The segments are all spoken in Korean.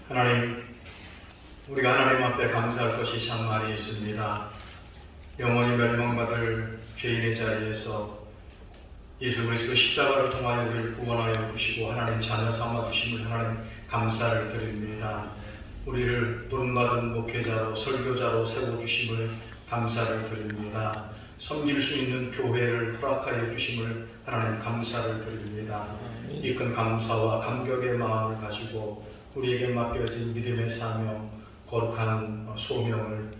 하나님, 우리가 하나님 앞에 감사할 것이 참 많이 있습니다. 영원히 멸망받을 죄인의 자리에서 예수 그리스도 십자가를 통하여 우리를 구원하여 주시고 하나님 자녀 삼아 주심을 하나님 감사를 드립니다. 우리를 부름받은 목회자로 설교자로 세워주심을 감사를 드립니다. 섬길 수 있는 교회를 허락하여 주심을 하나님 감사를 드립니다. 이 큰 감사와 감격의 마음을 가지고 우리에게 맡겨진 믿음의 사명, 거룩한 소명을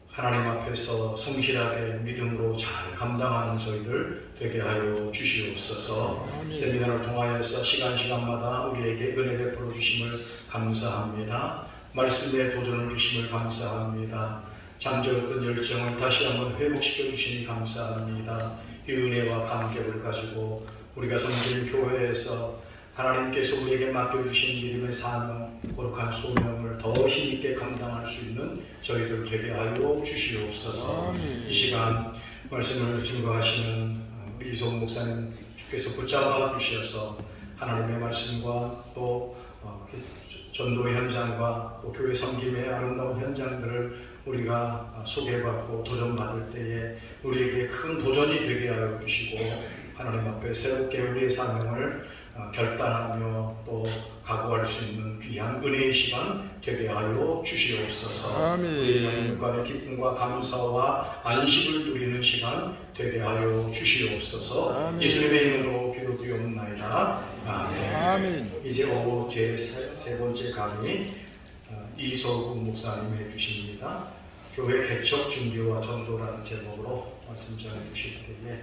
하나님 앞에서 성실하게 믿음으로 잘 감당하는 저희들 되게 하여 주시옵소서. 세미나를 통하여서 시간마다 우리에게 은혜 베풀어 주심을 감사합니다. 말씀에 도전을 주심을 감사합니다. 잠재웠던 열정을 다시 한번 회복시켜 주시니 감사합니다. 이 은혜와 감격을 가지고 우리가 섬기는 교회에서 하나님께서 우리에게 맡겨주신 믿음의 사명, 거룩한 소명을 더 힘있게 감당할 수 있는 저희들 되게 하여 주시옵소서. 이 시간 말씀을 증거하시는 우리 이소은 목사님 주께서 붙잡아 주셔서 하나님의 말씀과 또 전도의 현장과 또 교회 섬김의 아름다운 현장들을 우리가 소개받고 도전받을 때에 우리에게 큰 도전이 되게 하여 주시고 하나님 앞에 새롭게 우리의 사명을 결단하며 또 각오할 수 있는 귀한 은혜의 시간 되게 하여 주시옵소서. 우리 영육간의 기쁨과 감사와 안식을 누리는 시간 되게 하여 주시옵소서. 예수님의 이름으로 기도드리옵나이다. 아멘. 이제 오후 제 세 번째 강의 이소은 목사님이 해주십니다. 교회 개척 준비와 전도라는 제목으로 말씀 전해 주실 때에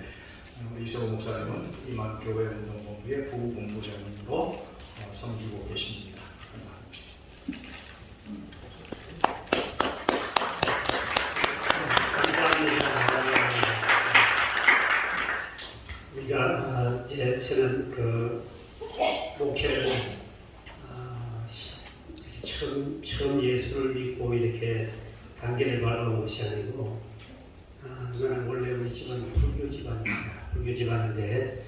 이소은 목사님은 이만교회 운동본부의 부본부장님으로 섬기고 계십니다. 우리가 저는 그 목회를 처음 예수를 믿고 이렇게 단계를 밟아온 것이 아니고 나는 원래 우리 집은 불교 집안인데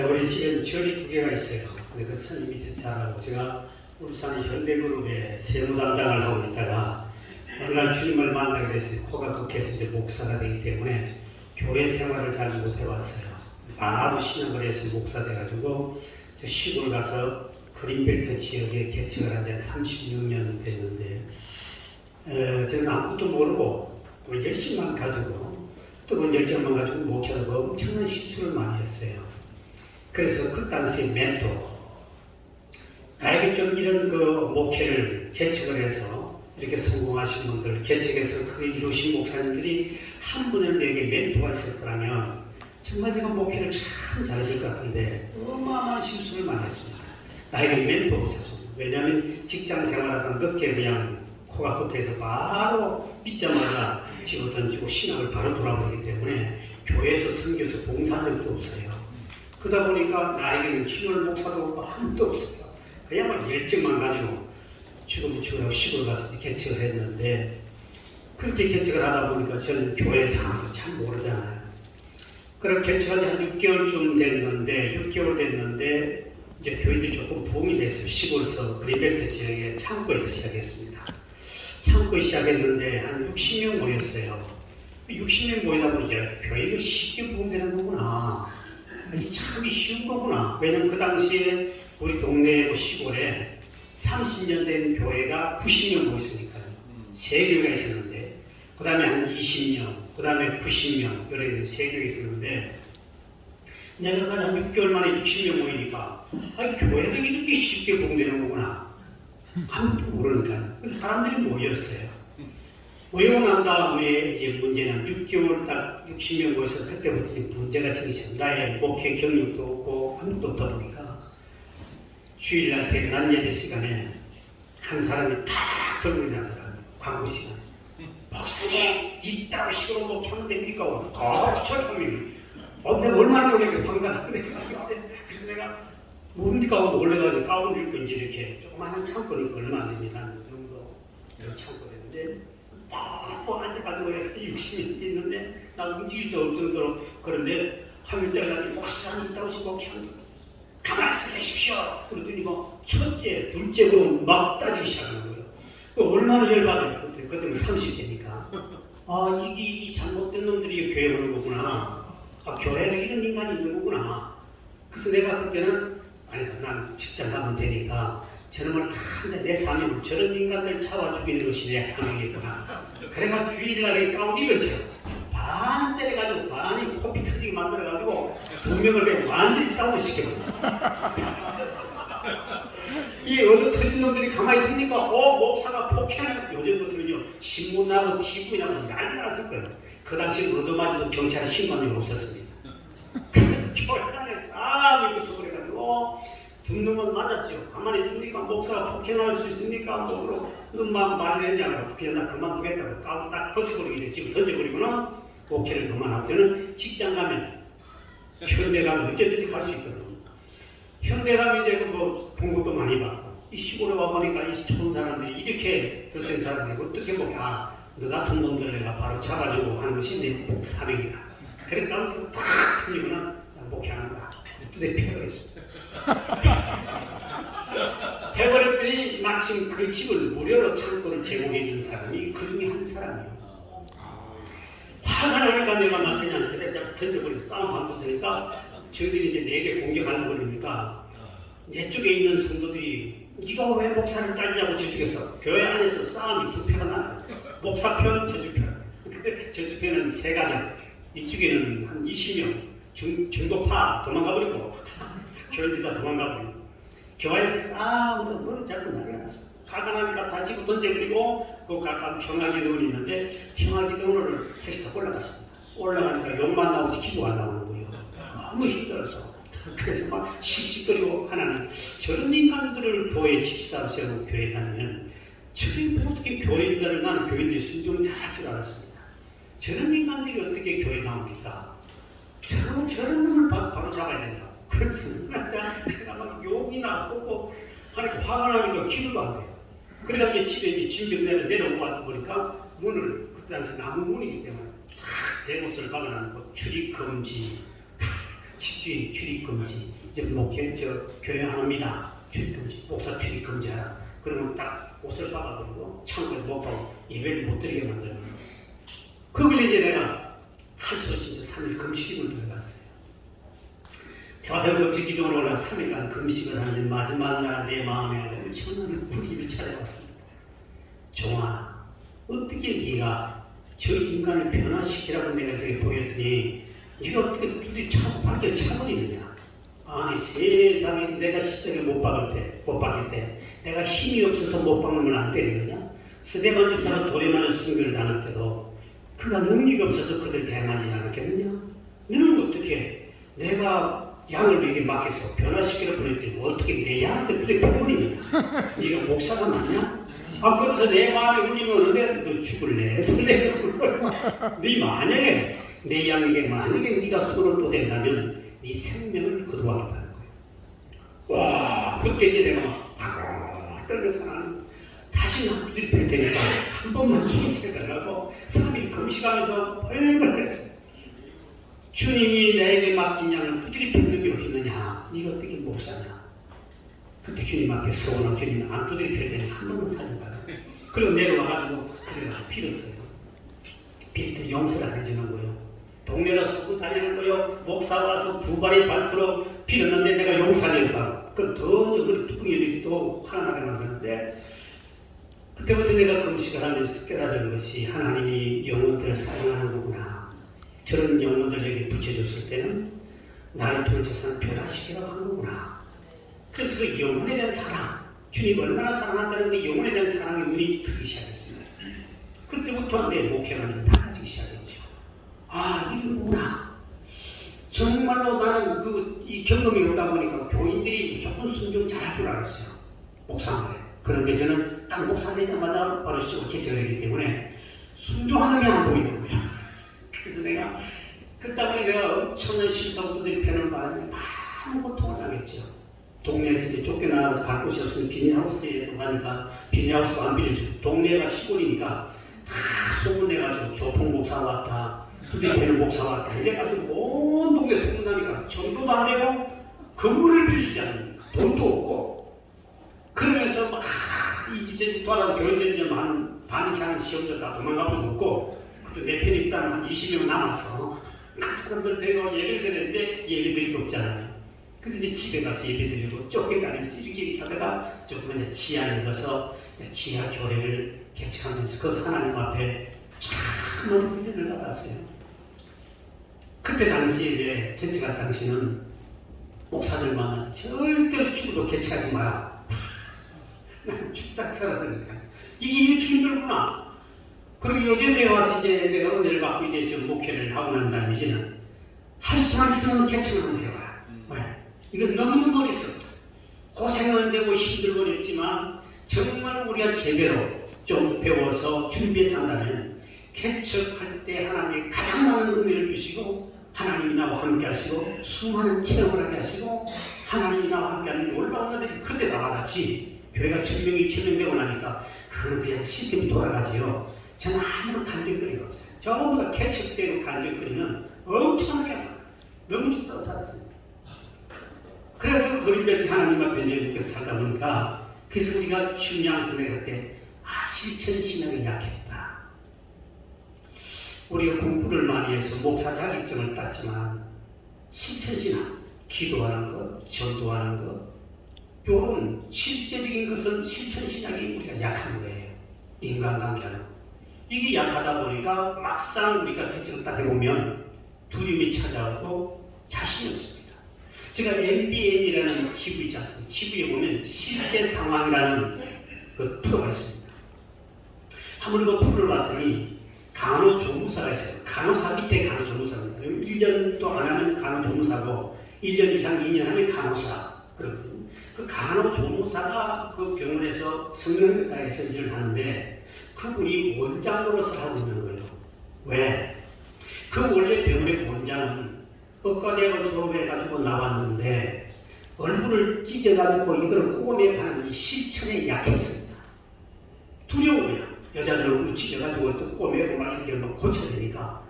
우리 집엔 절이 두 개가 있어요. 근데 그 스님 밑에서 자라고 제가 울산 현대그룹에 세무 담당을 하고 있다가 어느 날 주님을 만나게 됐어요. 코가 극해서 이제 목사가 되기 때문에 교회 생활을 잘 못해왔어요. 바로 신학을 해서 목사 돼가지고 저 시골 가서 그린벨트 지역에 개척을 한 지 36년 됐는데 저는 아무것도 모르고 열심만 가지고 뜨거운 열정만 가지고 목회하고 엄청난 실수를 많이 했어요. 그래서 그 당시 멘토 나에게 좀 이런 그 목회를 개척을 해서 이렇게 성공하신 분들 개척해서 크게 이루신 목사님들이 한 분을 내게 멘토가 있을 거라면 정말 제가 목회를 참 잘했을 것 같은데 어마어마한 실수를 많이 했습니다. 나에게 멘토가 없었습니다. 왜냐하면 직장 생활하다 늦게 그냥 코가 끝에서 바로 믿자마자 집어 던지고 신학을 바로 돌아버리기 때문에 교회에서 섬겨서 봉사한 적도 없어요. 그러다 보니까 나에게는 친월 목사도 없고 아무도 없어요. 그야말로 열정만 가지고 지금 시골 가서 개척을 했는데 그렇게 개척을 하다 보니까 저는 교회 상황도 참 모르잖아요. 그렇게 개척한 지 한 6개월쯤 됐는데 이제 교회들이 조금 부흥이 됐어요. 시골에서 그린벨트 지역에 창고에서 시작했습니다. 창고에 시작했는데 한 60명 모였어요. 60명 모이다 보니 교회가 쉽게 부흥되는 거구나. 이게 참 쉬운 거구나. 왜냐면 그 당시에 우리 동네 시골에 30년 된 교회가 90명 모였으니까요. 세 교회가 있었는데 그 다음에 한 20명, 그 다음에 90명 이렇게 세 교회가 있었는데 내가 가장 6개월 만에 60명 모이니까 교회가 이렇게 쉽게 봉되는 거구나. 아무도 모르니까. 그래서 사람들이 모였어요. 모이고 난 다음에 이제 문제는 6개월 딱 60명 모여서 그때부터 이제 문제가 생기죠. 나의 목회 경력도 없고 아무것도 없다 보니까 주일날 대낮 예배 시간에 한 사람이 탁 들고 나더라고요. 광고 시간. 목사님 이따가 식으로 목하면 됩니까? 저놈이 내가 얼마나 놀래게 황당한데 그래서 내가 뭡니까? 놀래가지고 가운을 입고 이제 이렇게 조그마한 창고니까 얼마 안 됩니다. 한 정도 이런 창고 되는데 팍 앉아가지고 60년 있는데 나 움직일 수 없을 정도로 그런데 하면 때가 목사님 이따가 식으로 목하면 가만히 있어 계십시오. 그러더니 뭐 첫째, 둘째로 막 따지기 시작하는 거예요. 얼마나 열받아요. 그때 30대니까. 이게 잘못된 놈들이 교회 오는 거구나. 교회에 이런 인간이 있는 거구나. 그래서 내가 그때는 아니다. 난 직장 가면 되니까 저놈을 한데 내 사명은 저런 인간들 잡아 죽이는 것이 내 사명이구나. 그래가 주일날에 가운데를 쳐요. 반 때려가지고 반이 코피 터지게 만들어가지고 2명을 그냥 완전히 다운시켜버렸어. 이 얻어 터진 놈들이 가만히 있으니까 목사가 폭행하는 요즘 같으면요 신문 나고 TV 나고 난리 났을 거예요. 그 당시 얻어맞아도 경찰 신고한 적 없었습니다. 그래서 교회 안에 싸움이 붙어버려가지고 dumdum은 맞았죠. 가만히 있으니까 목사가 폭행할 수 있습니까? 뭐로 눈만 말을 했냐고 그냥 나 그만두겠다고 까고 딱 벗어버리고 집에 던져버리고는 목회를 그만하고 저는 직장 가면 현대 가면 언제든지 갈 수 있거든요. 현대 가면 이제 뭐 공부도 많이 받고 이 시골에 와보니까 이 좋은 사람들이 이렇게 더센 사람들이 어떻게 보면 너 같은 놈들을 내가 바로 잡아주고 하는 것이 내 사명이다. 그러니까 탁 틀리면 목회하는 거야. 두대 패버렸어. 해버렸더니 마침 그 집을 무료로 창고를 제공해 준 사람이 그 중에 한 사람이에요. 화가 나니까 내가 막 그냥 그대짝 던져버리고 싸움 반복하니까 저희들이 이제 내게 공격하려고 그러니까 내 쪽에 있는 성도들이 네가 왜 목사를 딸냐고 저쪽에서 교회 안에서 싸움이 두 패가 나요. 목사편, 저주편. 저주편은 세 가지. 이쪽에는 한 20명 중도파 도망가버리고 교회들 다 도망가버리고 교회에서 싸움도 머리 잡고 난리가 났어. 화가 나니까 다 집어 던져버리고 그 가까운 평화기도원이 있는데 평화기도원을 택시 타고 올라갔습니다. 올라가니까 욕만 나오지 기도가 안 나오는 거예요. 너무 힘들어서 그래서 막 씩씩거리고 하나는 저런 인간들을 교회 집사로 세우고 교회 다니면 저게 어떻게 교회인들을 나는 교회인들이 순종 잘할 줄 알았습니다. 저런 인간들이 어떻게 교회 나옵니까? 저런 놈을 바로 잡아야 된다. 그래서 내가 막 욕이나 하고 하니까 화가 나니까 기도도 안 돼요. 그래가지고 집에 이제 짐 내려오고 와서 보니까 문을 그때 당시 나무 문이기 때문에 대못을 박아놓고 출입 금지, 집주인 출입 금지, 이제 목회 교회 안 합니다. 출입 금지, 목사 출입 금지하라. 그러면 딱 옷을 박아버리고 창고에 못 가고 예배를 못 드리게 만드는 거예요. 그걸 이제 내가 할 수 없이 이제 3일 금식기도를 들어갔어요. 대화성 금식기도를 올라 3일간 금식을 하는 마지막 날 내 마음에 엄청난 불길이 찾아왔습니다. 종아, 어떻게 네가 저 인간을 변화시키라고 내가 그렇게 보였더니 네가 어떻게 둘이 발길 차버리느냐? 아니 세상에 내가 십자가에 못 박일 때 내가 힘이 없어서 못 박는 걸 안 때리느냐? 스데반 집사가 돌에 맞아 순교를 당할 때도 그가 능력이 없어서 그들 대항하지 않았겠느냐? 너는 어떻게 내가 양을 너에게 맡겨서 변화시키려 보냈더니 어떻게 내 양한테 불에 퍼버리느냐? 네가 목사가 맞냐? 그래서 내 마음에 울림이 오는데 너 죽을래? 설레? 네 만약에 내 양에게 만약에 네가 손을 또 댄다면 네 생명을 거두어가겠다는 거예요. 와, 그때 이제 내가 막 떨려서 나는 다시 남들이 뵐 테니까 한 번만 기회해달라고 3일 금식하면서 벌벌 했습니다. 주님이 내게 맡긴 양을 두드리 펴는 게 어디 있느냐? 네가 어떻게 목사냐? 그때 주님 앞에 서원한 주님 안 두드리 펴 때는 한 번만 살려봐요. 그리고 내려와가지고 그래가지고 빌었어요. 빌 때 용서를 안 해주는 거예요. 동네로 섞고 다니는 거예요. 목사 와서 두 발이 발트로 빌었는데 내가 용서하려고 그럼 더 그 뚜껑이 더 화나게 만드는데 그때부터 내가 금식을 하면서 깨달은 것이 하나님이 영혼들을 사랑하는 거구나. 저런 영혼들에게 붙여줬을 때는 나를 통해 저 사람 변화시키라고 한 거구나. 그래서 그 영혼에 대한 사랑, 주님 얼마나 사랑한다는 그 영혼에 대한 사랑이 눈이 뜨기 시작했습니다. 그때부터 내 목회관이 달라지기 시작했죠. 아, 이거구나. 정말로 나는 이 경험이 오다 보니까 교인들이 무조건 순종 잘할 줄 알았어요. 목사말에. 그런데 저는 딱 목사 되자마자 바로 시고 개척했기 때문에 순종하는 게 안 보이는 거예요. 그래서 그러다 보니 내가 엄청난 실수들이 펴는 바람에 많은 고통을 당했죠. 동네에서 이제 쫓겨나가서 갈 곳이 없으니 비닐하우스에 가니까 비닐하우스가 안 빌려주고, 동네가 시골이니까 다 소문내가지고 조폭 목사 왔다, 후대패는 목사 왔다 이래가지고 온 동네 소문나니까 전도도 안 내고 건물을 빌리지 않습니다. 돈도 없고. 그러면서 막 이 집에 돌아가는 교인들이 좀 한 반 이상은 시험도 다 도망가고 없고, 그때 내 편입 사람 한 20명 남았어. 그 사람들 데리고 예배를 드렸는데 예배드리고 없잖아요. 그래서 이제 집에 가서 예배드리고 쫓겨다니면서 이렇게 하다가 조금 이제 지하에 가서 지하 교회를 개척하면서 그 하나님 앞에 참 많은 훈련을 받았어요. 그때 당시에 내 개척할 당시는 목사들만 절대로 죽어도 개척하지 마라. 난 죽다 살았으니까 이게 이렇게 힘들구나. 그리고 요즘 내가 와서 이제 내가 은혜를 받고 이제 좀 목회를 하고 난 다음에 이제는 할 수만 있으면 개척을 한번 해봐라. 이건 너무너무 어리석다. 고생은 되고 힘들고 그랬지만 정말 우리가 제대로 좀 배워서 준비해서 한다면 개척할 때 하나님이 가장 많은 은혜를 주시고 하나님이 나와 함께 하시고 수많은 체험을 하게 하시고 하나님이 나와 함께 하는 놀라운 은혜들이 그때 다 받았지. 교회가 1000명이 2000명 되고 나니까 그건 그냥 시스템이 돌아가지요. 저는 아무런 간증거리가 없어요. 전부 다 개척되고 간증거리는 엄청나게 많아요. 너무 죽다고 살았습니다. 그래서 그림같이 하나님 앞에 이제 살다 보니까 그래서 우리가 중요한성에 그때 실천신앙이 약했다. 우리가 공부를 많이 해서 목사 자격증을 땄지만 실천신앙, 기도하는 것, 전도하는 것, 이런 실제적인 것은 실천신앙이 우리가 약한 거예요. 인간관계하는 것. 이게 약하다 보니까 막상 우리가 개척을 딱 해보면 두려움이 찾아오고 자신이 없습니다. 제가 MBN이라는 TV 있지 않습니까? TV에 보면 실제 상황이라는 그 프로가 있습니다. 한번 그 프로를 봤더니 간호조무사가 있어요. 간호사 밑에 간호조무사입니다. 1년도 안 하면 간호조무사고 1년 이상 2년 하면 간호사. 그 간호조무사가 그 병원에서 성형외과에서 일을 하는데 그분이 원장 노릇을 하고 있는 거예요. 왜? 그 원래 병원의 원장은 의과대학을 졸업해가지고 나왔는데 얼굴을 찢어가지고 이걸 꼬매가는 이 실천에 약했습니다. 두려운 거야. 여자들 얼굴 찢어가지고 또 꼬매고 막 이렇게 막 고쳐야 되니까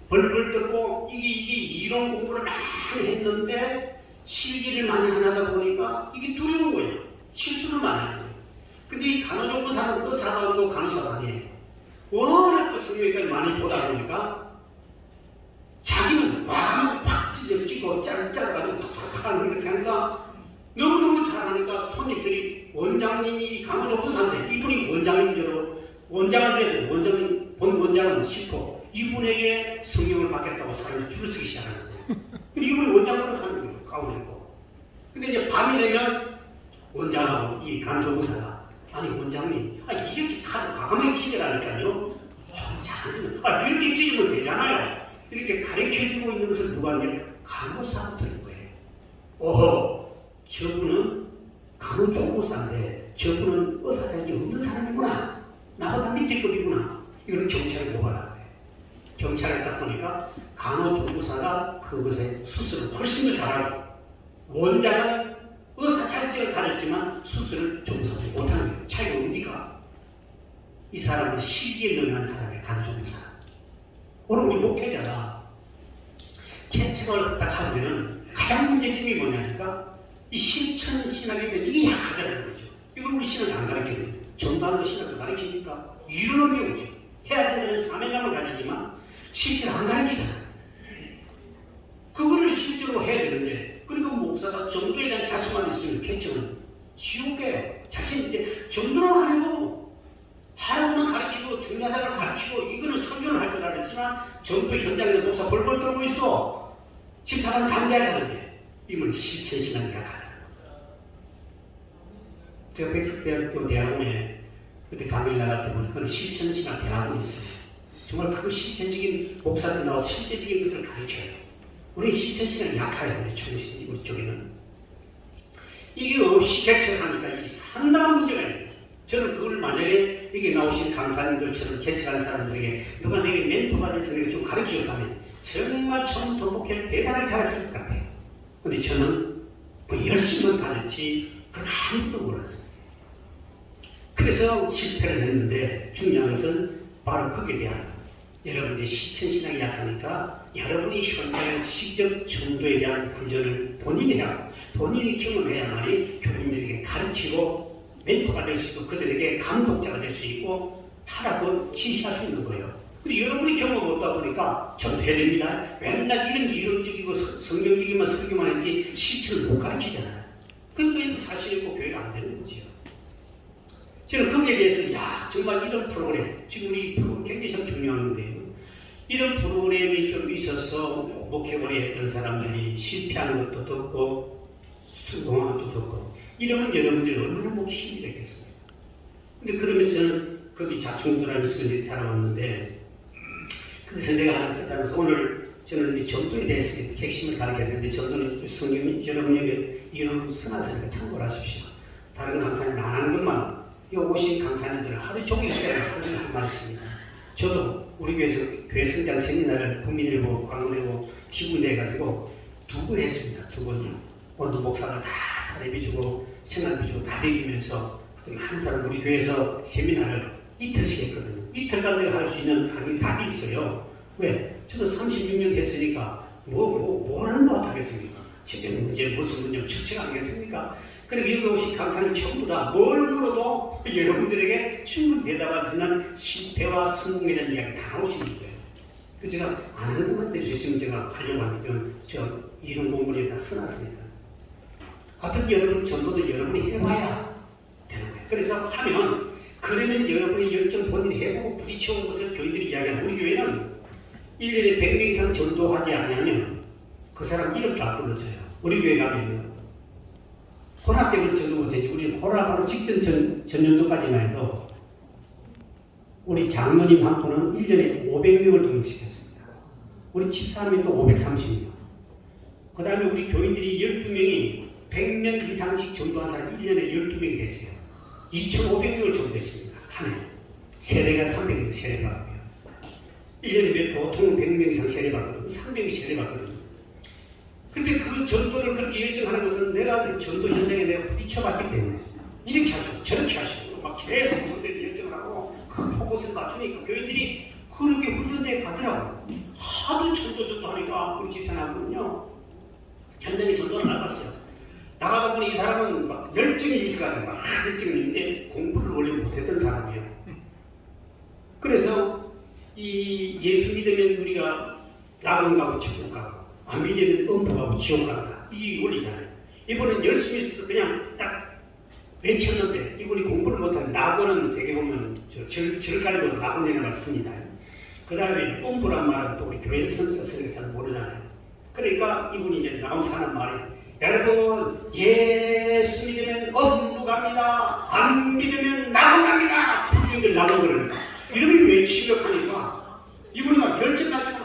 벌벌 떨고 이게 이런 공부를 많이 했는데 실기를 많이 안 하다 보니까 이게 두려운 거예요. 실수를 많이 하는 거예요. 근데 이 간호조무사는 의사가 아니고 간호사가 아니에요. 워낙 그 성경까지 많이 보다 보니까 자기는 확 찢고 짜가지고 톡톡 하는 이렇게 하니까 너무너무 잘하니까 손님들이 원장님이 간호조무사인데 이분이 원장님처럼 원장을 내도 본 원장은 싫고 이분에게 성경을 받겠다고 사람이 줄을 서기 시작하는 거예요. 근데 이분이 원장으로 하는 거예요. 가운데 거. 근데 이제 밤이 되면 원장하고 이 간호조무사가 아니 원장님 이렇게 칼을 과감하게 찢으라니까요. 이렇게 찢으면 되잖아요. 이렇게 가르쳐주고 있는 것을 누가 하냐면 간호사가 들은 거예요. 오호, 저분은 간호조무사인데 저분은 의사자격이 없는 사람이구나. 나보다 밑에 급이구나. 이걸 경찰에 고발한 거예요. 경찰에 딱 보니까 간호조무사가 그것에 수술을 훨씬 더 잘하고 원장은 의사 자격증을 가졌지만 수술을 조무사도 못하는 거예요. 차이가 뭡니까? 이 사람은 실기에 능한 사람의 간호조무사. 오늘 우리 목회자가 개척을 딱 하면은 가장 문제점이 뭐냐니까 이 실천 신학에 대한 이게 약하다는 거죠. 이걸 우리 신학이 안 가르치거든요. 전반도 신학을 가르치니까 이론을 배우죠. 해야 된다는 사명감을 가지지만 실제로 안 가르치잖아요. 그거를 실제로 해야 되는데 그러니까 목사가 전도에 대한 자신만 있으면 개척은 지옥이에요. 자신인데 전도를 하려고 하라고는 가르치고 중요하다고 가르치고 이거는 설교를 할 줄 알았지만 전도 현장에서 목사 벌벌 떨고 있어. 집사람 담대하다는데 이분은 실천신앙이 약하다. 제가 백석대학교 대학원에 그때 강의를 나갈 때 보니까 그런 실천신앙 대학원이 있어요. 정말 그 실천적인 목사들 나와서 실제적인 것을 가르쳐요. 우리 실천신앙이 약해요. 우리 쪽에는. 이게 없이 개척하니까 이게 상당한 문제가 있어요. 저는 그걸 만약에 여기 나오신 강사님들처럼 개척한 사람들에게 누가 내게 멘토가 돼서 내가 좀 가르쳐줬다면 정말 처음부터 목회를 대단하게 잘했을 것 같아요. 근데 저는 뭐 열심만 가졌지 그건 아무것도 몰랐어요. 그래서 실패를 했는데 중요한 것은 바로 거기에 대한 여러분들이 실천신앙이 약하니까 여러분이 현장에서 직접 전도에 대한 훈련을 본인이 하고 본인이 경험해야만이 교인들에게 가르치고 멘토가 될 수 있고 그들에게 감독자가 될 수 있고 하라고 지시할 수 있는 거예요. 근데 여러분이 경험 없다 보니까 전도해야 됩니다. 맨날 이런 이론적이고 성경적인만 설교만 했지 실천을 못 가르치잖아요. 그러니까 자신 있고 교회가 안 되는 거지요. 저는 거기에 대해서 정말 이런 프로그램, 지금 우리 프로그램 굉장히 참 중요한 건데요. 이런 프로그램이 좀 있어서 목회오래 했던 사람들이 실패하는 것도 듣고 성공하는 것도 듣고 이러면 여러분들이 얼마나 목이 힘이 되겠습니까? 근데 그러면서 저는 거기 자충우돌하면서 살아왔는데 그래서 내가 하나 깨달아서 오늘 저는 이 전도에 대해서 핵심을 가르쳤는데 전도는 성경이 여러분에게 이런 선하사니까 참고를 하십시오. 다른 강사님 안 한 것만 이 오신 강사님들은 하루 종일 시간을 하는 말 있습니다. 저도 우리 교회에서 교회 성장 세미나를 국민일보, 광운일보, TV 내가지고 2번 했습니다. 2번이요. 오늘 목사가 다 사례비 주고 생활비 주고 다 내주면서 한 사람 우리 교회에서 세미나를 이틀씩 했거든요. 이틀간 제가 할 수 있는 강의 답이 있어요. 왜? 저는 36년 했으니까 뭐를 못하겠습니까? 재정 문제, 무슨 문제 처치가 아니겠습니까? 그리고 여기 오신 강사님 전부 다 뭘 물어도 여러분들에게 충분히 대답할 수 있는 실패와 성공에 대한 이야기 다 나올 수 있는 거예요. 그래서 제가 아는 것만 될 수 있으면 제가 하려고 하면 저 이런 공부를 다 써놨습니다. 어떻게 여러분 전도도 여러분이 해봐야 되는 거예요. 그래서 하면 그러면 여러분이 열정 본인이 해보고 부딪혀온 것을 교인들이 이야기하는 우리 교회는 1년에 100명 이상 전도하지 않으면 그 사람 이름도 안 불러줘요. 우리 교회 가면요. 코로나 때문에 전도 못되지. 우리 코로나 바로 직전 전년도까지만 해도 우리 장로님 한 분은 1년에 500명을 등록시켰습니다. 우리 집사님도 530명. 그 다음에 우리 교인들이 12명이 100명 이상씩 전도한 사람이 1년에 12명이 됐어요. 2,500명을 전도했습니다. 한 해. 세례가 300명 세례받고요. 1년에 보통 100명 이상 세례받거든요. 300명 세례받거든요. 근데 그 전도를 그렇게 열정하는 것은 내가 전도 현장에 내가 부딪혀봤기 때문에 이렇게 하시고 저렇게 하시고 막 계속 전도에 열정을 하고 그 포커스를 맞추니까 교인들이 그렇게 훈련대에 가더라고요. 하도 전도하니까 우리 집사람은요 현장에 전도를 나갔어요. 나가다 보니 이 사람은 막 열정이 있어가지고 막 열정이 있는데 공부를 원래 못했던 사람이에요. 그래서 이 예수 믿으면 우리가 낙원 가고 천국 가고 안 믿으면 음부 가고 지옥 간다. 이 원리잖아요. 이분은 열심히 있어서 그냥 딱 외쳤는데 이분이 공부를 못하는 낙원은 되게 보면 절간에도 낙원이라는 말 씁니다. 그 다음에 음부란 말은 또 우리 교회에서 잘 모르잖아요. 그러니까 이분이 이제 나오면서 하는 말이 여러분 예수 믿으면 음부 갑니다. 안 믿으면 낙원 갑니다. 불교인들 나오는 거를 이렇게 외치려고 하니까 이분이 막 열정 가지고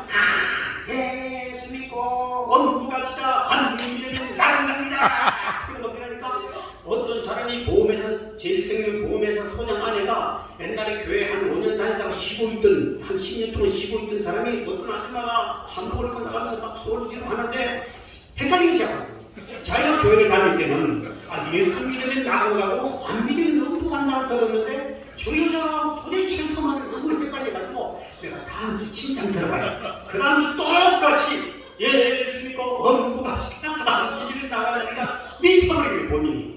예수 믿고 음부 갑시다. 안 믿으면 낙원 갑니다. 그런 거 그러니까 어떤 사람이 보험회사 제일생명보험회사 소장 아내가 옛날에 교회 한 5년 다니다가 쉬고 있던 한 10년 동안 쉬고 있던 사람이 어떤 아줌마가 한복을 입고 나가면서 막 소리를 지르고 하는데 헷갈리기 시작합니다. 자기가 교회를 다닐 때는 예수 믿으면 낙원 가고 안 믿으면 음부 간다고 들었는데 저 여자가 도대체 그 말을 너무 헷갈려가지고 내가 다음 주 친장 들어가요. 그 다음 주 똑같이 예수 믿고 음부 갑시다. 안 믿으면 나가라니까 미쳐버리겠네 본인이.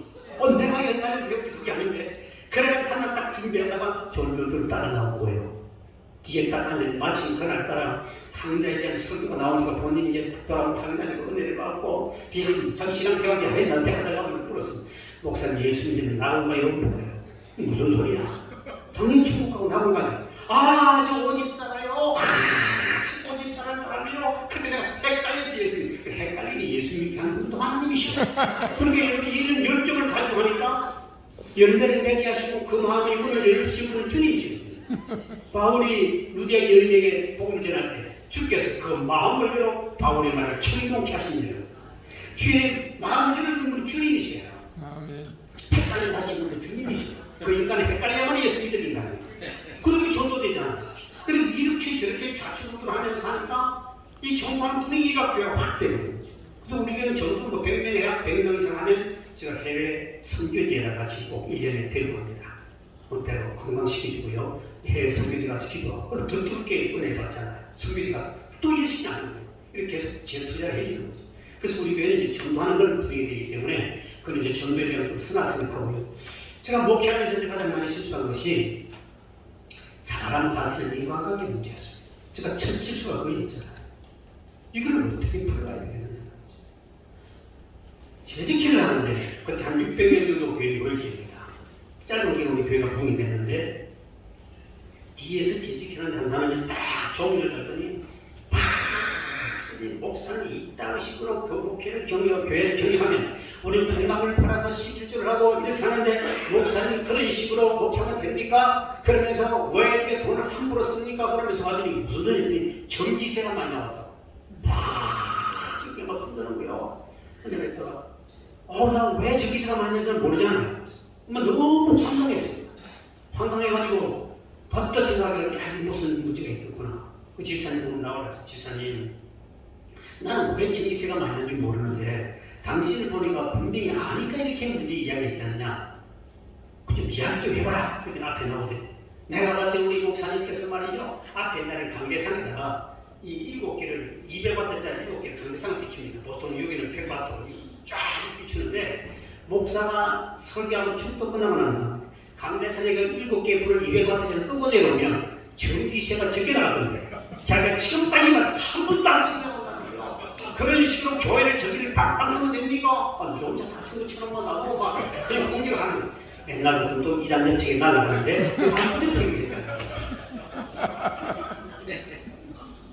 내가 옛날에 그게 아닌데 그래가지고 하나 딱 준비하다가 졸졸졸 따라 나온 거예요. 뒤에 딱 앉았는데 마침 그날따라 탕자에 대한 설교가 나오니까 본인이 이제 특별한 탕자니까 은혜를 받고 뒤에 한참 신앙생활 했는데 하다가 물었습니다. 목사님 예수 믿으면 나온가 이런 거예요. 무슨 소리야? 당연히 천국하고 나온 거죠. 저 오집 살아요. 오집 사는 사람이요. 근데 내가 헷갈렸어요. 예수님. 주님이시오. 그렇게 이런 열정을 가지고 하니까 열매를 맺게 하시고 그 마음의 문을 열으신 분은 주님이시오. 바울이 루디아 여인에게 복음을 전할 때 주께서 그 마음을 열어 바울의 말을 청종케 하십니다. 주의 마음을 열어주는 분은 주님이시오. 헷갈려 하신 분은 주님이시오. 그 인간은 헷갈려야만 예수 믿을 인간이에요. 그렇게 전도되잖아. 그리고 이렇게 저렇게 자충우돌하면서 하니까 이 정말 분위기가 교회가 확 되는 거죠. 그래서 우리 교회는 전도 뭐 100명 이상 하면 제가 해외 선교지에다 같이 꼭 1년에 데리고 갑니다. 때로 건강시켜주고요. 해외 선교지 가서 기도하고 그럼 더 두렵게 은혜 받잖아요. 선교지가 또 이러시지 않는 거예요. 이렇게 계속 재투자를 해주는 거죠. 그래서 우리 교회는 이제 전도하는 걸 분위기이기 때문에 그런 이제 전도에 대한 좀 선화 생각하고요. 제가 목회하면서 가장 많이 실수한 것이 사람 다스리는 인간관계 문제였어요. 제가 첫 실수가 그거였잖아요. 이걸 어떻게 풀어가야 되겠느냐. 재직회를 하는데 그때 한 600명 정도 교회에 모일 때입니다. 짧은 기간에 교회가 부흥이 됐는데 뒤에서 재직회는 한 사람이 딱 종이를 떴더니 팍 소리 목사님이 이따가 시끄러 그 목회를 교회를 경영하면 우리 백막을 팔아서 11조를 하고 이렇게 하는데 목사님이 그런 식으로 목회하면 됩니까? 그러면서 왜 이렇게 돈을 함부로 씁니까? 그러면서 하더니 무슨 소리인지 전기세가 많이 나왔다고 팍 이렇게 막 흔드는 거예요. 근데 그랬다가 나 왜 전기세가 많이 나는지 모르잖아요. 너무 황당했어요. 황당해가지고 버터 생각을 무슨 문제가 있겠구나. 그 집사님 보고 나와서 집사님 나는 왜 전기세가 많이 나는지 모르는데 당신을 보니까 분명히 아니까 이렇게 문제 이야기했지 않느냐. 좀 이야기 좀 해봐라. 그때 앞에 나오더니 내가 봤을 때 우리 목사님께서 말이죠. 앞에 옛날에 강대상에다가 이 7개를 200W짜리 7개를 강대상을 비춥니다. 보통 여기는 100W 쫙 비추는데 목사가 설교하고 축도 끝나고 난다. 강대상에 7개의 불을 200W짜리 끄고 내려오면 전기세가 적게 나가던데 자기가 지금까지만 한 번도 안 끊어내고 그런 식으로 교회를 저기를 빵빵 쓰면 됩니까? 너 혼자 다 선거처럼만 나고 막 그냥 공격을 하는 옛날부터 또 이단 정책이 날라가는데 한 뿌리뿌리 했잖아요.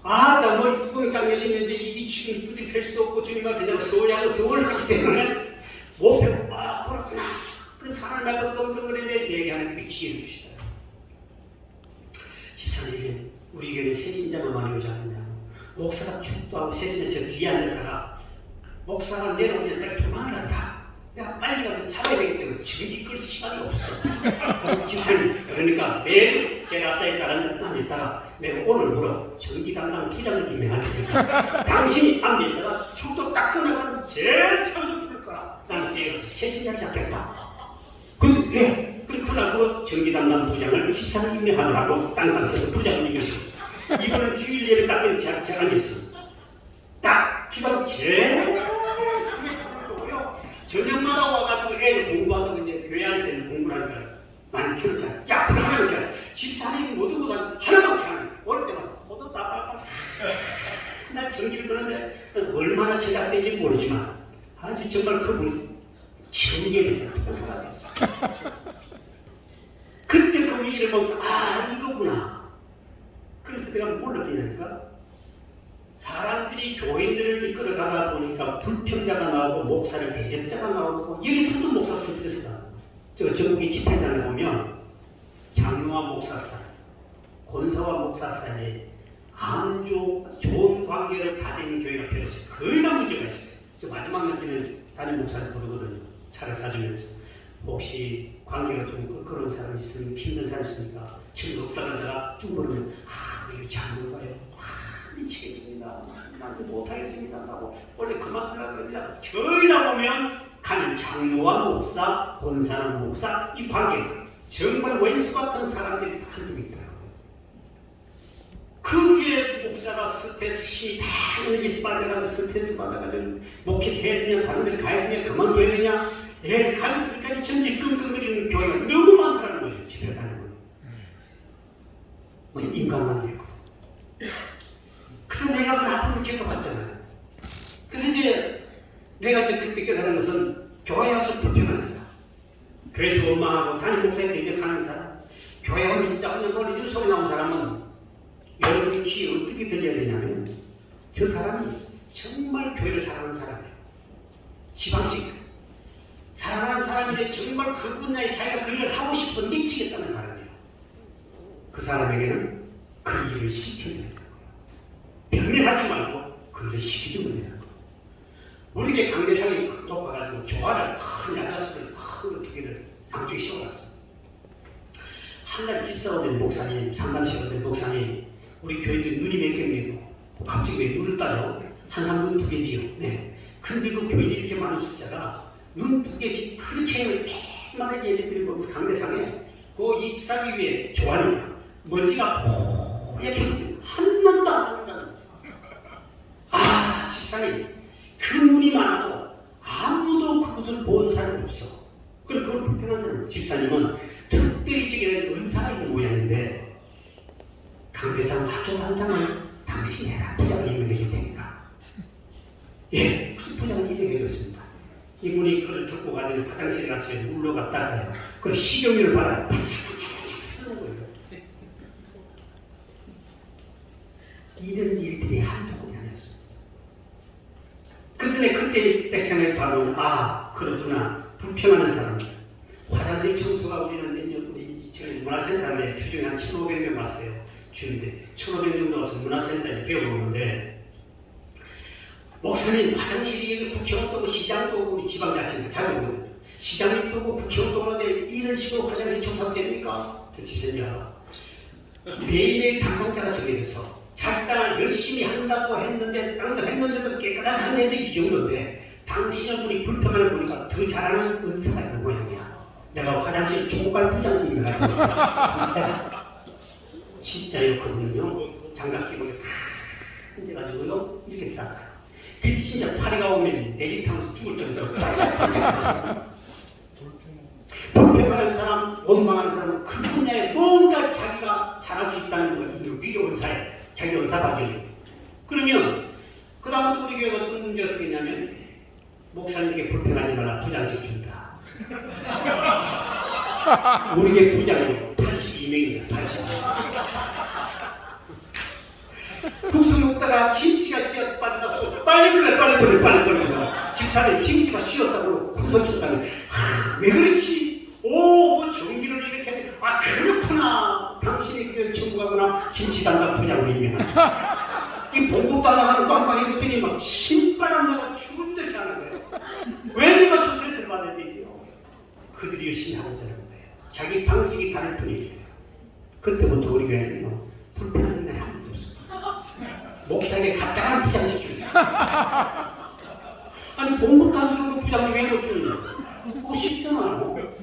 나 머리 뚜껑이 딱 열리는데 이 지금 뿌리 펼 수 없고 주님만 그냥 서울하고 서울을 하기 때문에 못 펴고 그렇구나. 그럼 사람을 몇 번 끙끙거리는데 얘기하는 위치에 주시다. 집사님 우리 교회는 새신자만 많이 오지 않느냐. 목사가 축도하고 새신자 저 뒤에 앉았다가 목사가 내려오지 않다가 도망을 한다. 내가 빨리 가서 잡아야 되기 때문에 저기 끌 시간이 없어. 집사님 그러니까 매주 제가 앞자리에 앉아있다가 내가 오늘 물어 전기 담당 부장을 임명할 테니까 당신이 앉아있다가 축도 딱 끊어가면 제일 선수 풀 거라. 나는 뒤에 가서 새신자 잡겠다. 근데 왜? 그날 물어 전기 담당 부장을 집사를 임명하더라고. 땅땅 쳐서 부장을 임명시켜. 이번엔 주일 예배 딱 되면 제가 앉아있어. 딱 기가 제일 저녁마다 와가지고 애들 공부한다고 이제 교회 안에서 공부를 하니까 많이 키웠잖아요. 야, 그거 하나만 키워. 집사님이 못 듣고 하나만 키워. 올 때마다 코도 따빠빠. 날 전기를 끄는데 얼마나 제작된지 모르지만 아주 정말 그분이 천개에서 큰 사람이었어. 그때 그 위를 보면서 이거구나. 그래서 내가 뭘 느끼냐니까 사람들이 교인들을 이끌어가다 보니까 불평자가 나오고 목사를 대적자가 나오고 여기서도 목사 스트레스가 제가 전국의 집회단을 보면 장로와 목사 사이, 권사와 목사 사이에 안 좋은 관계를 다니는 교회가 별로 없어요. 거의 다 문제가 있어요. 저 마지막 날에는 담임 목사를 부르거든요. 차를 사주면서 혹시 관계가 좀 그런 사람이 있으면 힘든 사람이 있으니까 지금 없다가 내가 쭉 물으면 이거 장로가요. 미치겠습니다. 나도 못하겠습니다. 하고 원래 그만두려고 합니다. 저기다 보면 가는 장로와 목사, 권사는 목사 이 관계 정말 원수 같은 사람들이 한두 있더라고요. 그게 목사가 스트레스 힘이 다 에너지 빠져가지고 스트레스 받아가지고 목회해야 되냐 다른 데 가야 되냐 그만둬야 되냐 애 가족들까지 전체 끙끙거리는 교회가 너무 많다는 거예요. 집에 가는 거. 우리 인간관계고. 그래서 내가 그 나쁜 겪어봤잖아요. 그래서 이제 내가 그때 깨달은 것은 교회 와서 불평하는 사람, 교회에서 원망하고 담임 목사에 대적하는 사람, 교회 오늘 진짜 오늘 머리 소리 나온 사람은 여러분이 귀에 어떻게 들려야 되냐면 저 사람이 정말 교회를 사랑하는 사람이에요. 지방직 사랑하는 사람인데 정말 그 분야에 자기가 그 일을 하고 싶어서 미치겠다는 사람이에요. 그 사람에게는 그 일을 시켜줘야 되는 거예요. 변명하지 말고 그 일을 시켜주면 되는 거예요. 우리에게 강대상이 높아가지고 조화를 큰 야자수를 큰 두 개를 양쪽에 씌워놨어요. 한날 집사가 된 목사님, 상담실가 된 목사님, 우리 교인들 눈이 몇 개인데도 갑자기 왜 눈을 따져? 한 사람 눈 두 개지요. 네. 근데 그 교인이 이렇게 많은 숫자가 눈 두 개씩 그렇게 맨만하게 예배드리는 거면서 강대상에 그 잎사귀 위에 조화를 먼지가 이렇게 한 놈도 안 나온다는 거죠. 아, 집사님, 그 눈이 많아도 아무도 그것을 본 사람이 없어. 그럼 그걸 불편한 사람, 집사님은 특별히 지게 은사가 있는 모양인데 강대상 화초 담당을 당신이 해라. 부장을 임명해 줄 테니까. 예, 무슨 부장을 임명해 줬습니다. 이분이 그를 듣고 가더니 화장실에 가서 물러갔다가요. 그 식용유를 발라 반짝반짝 쓰는 거예요. 이런 일들이 한두 번이 아니었어요. 그래서 내가 그때 생각이 바로 그렇구나. 불평하는 사람. 화장실 청소가 우리는 우리 문화센터에 주중에 한 1,500명 왔어요. 주인데 1,500명 정도 와서 문화센터에 배워보는데 목사님 화장실이 국회의원도 오고 시장도 오고 우리 지방자치인데 자주 오거든요. 시장이 오고 국회의원도 오는데 이런 식으로 화장실 청소가 됩니까? 그 집사님이 매일매일 담당자가 정해져서 자기가 열심히 한다고 했는데도 깨끗하게 하는데 이 정도인데 당신의 분이 불평을 보니까 더 잘하는 은사가 있는 모양이야. 내가 화장실 총괄 부장님이라 진짜요. 그분은요 장갑 끼고 다 앉아가지고요 이렇게 닦아요. 그때 진짜 파리가 오면 내집 타면서 죽을 정도로 불평하는 사람, 원망하는 사람은 그 분야에 뭔가 자기가 잘할 수 있다는 걸 위로 은사에 자기 은사 발견이. 그러면 그 다음부터 우리 교회가 어떤 문제가 생기냐면 목사님에게 불평하지 말라. 부장직 준다. 우리 교회 부장이 82명입니다. 82명. 국수 먹다가 김치가 씨앗 빠져서 빨리 걸려. 집사님 김치가 씨었다고 구석쳤다고. 왜 그렇지? 뭐 정기를 이렇게 하니. 그렇구나. 당신이 그걸 전부가구나. 김치 담당 부장으로 임명한다. 이 봉급 달라가는 빵빵 해줬더니 막 신바람 나가 죽을 듯이 하는 거예요. 왜 내가 스트레스를 받아야 되지요? 그들이 열심히 하고 자는 거예요. 자기 방식이 다를 뿐이에요. 그때부터 우리 교회는 불편한 날이 한 번도 없어요. 목사에게 갖다 하는 부장직 중이야. 아니 봉급 안 주는 거 부장직 왜 못 주느냐? 쉽잖아요.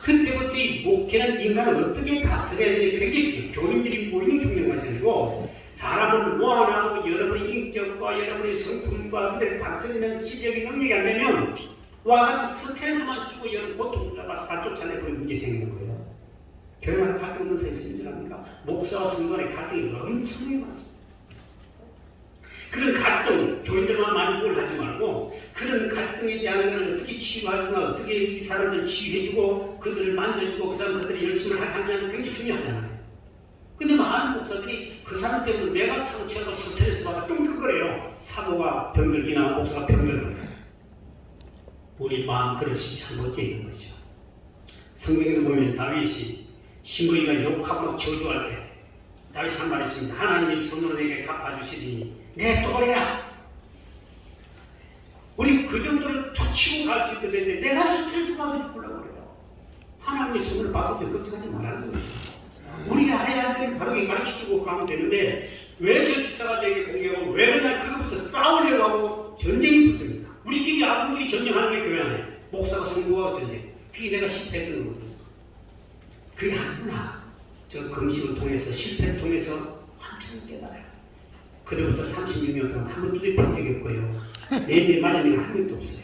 그때부터 이 목회는 인간을 어떻게 다스려야 되는지 굉장히 교인들이 모이는 중요한 것이 아니고 사람을 모아나고 여러분의 인격과 여러분의 성품과 그들을 다스리는 실력이 능력이 안 되면 와가지고 스트레스만 주고 여러분 고통주다가 다 쫓아내버리는 문제 생기는 거예요. 교회마다 갈등 없는 사람이 있습니까? 목사와 성도 간의 갈등이 엄청나게 많습니다. 그런 갈등, 교인들만 많이 뭘 하지 말고 그런 갈등에 대한 것을 어떻게 치유하거나 어떻게 이 사람들 치유해주고 그들을 만져주고 그 사람 그들이 열심히 하냐는 굉장히 중요하잖아요. 근데 많은 목사들이 그 사람 때문에 내가 상처하고 스트레스 받아 끙끙거려요. 사모가 병들기나 목사가 병들어요. 우리 마음 그릇이 잘못되어 있는 거죠. 성경에 보면 다윗이 시므이가 욕하고 저주할 때 다윗이 한 말 있습니다. 하나님이 손으로 내게 갚아주시니 내 또래라. 우리 그 정도를 터치고 갈 수 있는데 내가 스트레스 받아 죽으려고 그래요. 하나님이 손을 바꾸지 걱정하지 말라는 거예요. 우리가 해야 할 일은 바로 가르치고 가면 되는데 왜 저 집사가 내게 공개하고 왜 맨날 그것부터 싸우려고 하고 전쟁이 붙습니다. 우리끼리 아군끼리 전쟁하는 게 교회 안에 목사가 성도와 전쟁. 그게 내가 실패했던 거거든요. 그게 아니구나. 저 금식을 통해서 실패를 통해서 한참 깨달아요. 그때부터 36년 동안 한 번 두드려본 적이 없고요. 내일에 맞은 일은 한 명도 없어요.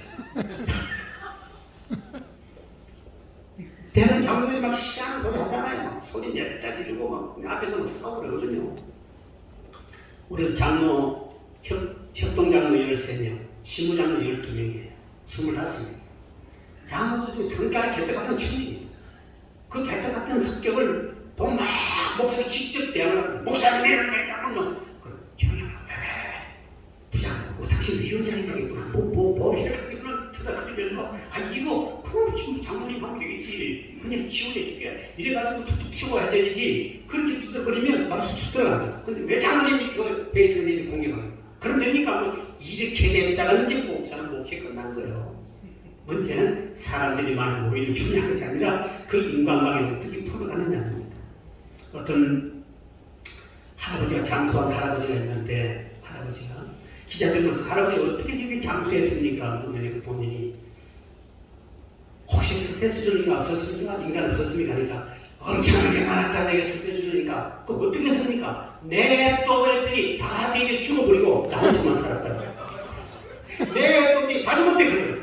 대는 장로들이 막 희한한 소리 하잖아요. 소리 냈다 지르고 막 앞에서 막 싸우거든요. 우리 장로, 협동장로 13명, 시무장로 12명이에요. 25명. 장로들 중에 성격이 개떡 같은 청년이에요. 그 개떡 같은 성격을 보면 막 목사가 직접 대화를 하고 목사님 이런 얘기 하면 조용히 부장 못하시 당신 위원장이 되겠구나. 이렇게만 투닥거리면서 이거 그럼 지금 장모님 하면 되겠지. 그냥 지원해줄게. 이래가지고 툭툭 튀어와야 되지. 그렇게 투닥거리면 막 쑥쑥 들어간다. 근데 왜 장모님이 그 배선생님이 공격하는 거야? 그럼 됩니까? 뭐 이렇게 됐다가는 이제 목사는 목회 끝난 거예요. 문제는 사람들이 많은 모이는 중요한 것이 아니라 그 인간관계를 어떻게 풀어가느냐는 겁니다. 어떤 할아버지가 장수한 할아버지가 있는데 할아버지가 기자들 물어서 할아버지 어떻게 저렇게 장수했습니까? 그러면 본인이 혹시 스트레스 주니까 없었습니까? 인간 없었습니까? 그러니까 엄청나게 많았다 내가 스트레스 주니까 그 어떻게 했습니까? 냅둬 그랬더니 다 이제 죽어버리고 나 혼자만 살았다. 냅둬니 다 죽었대 그래.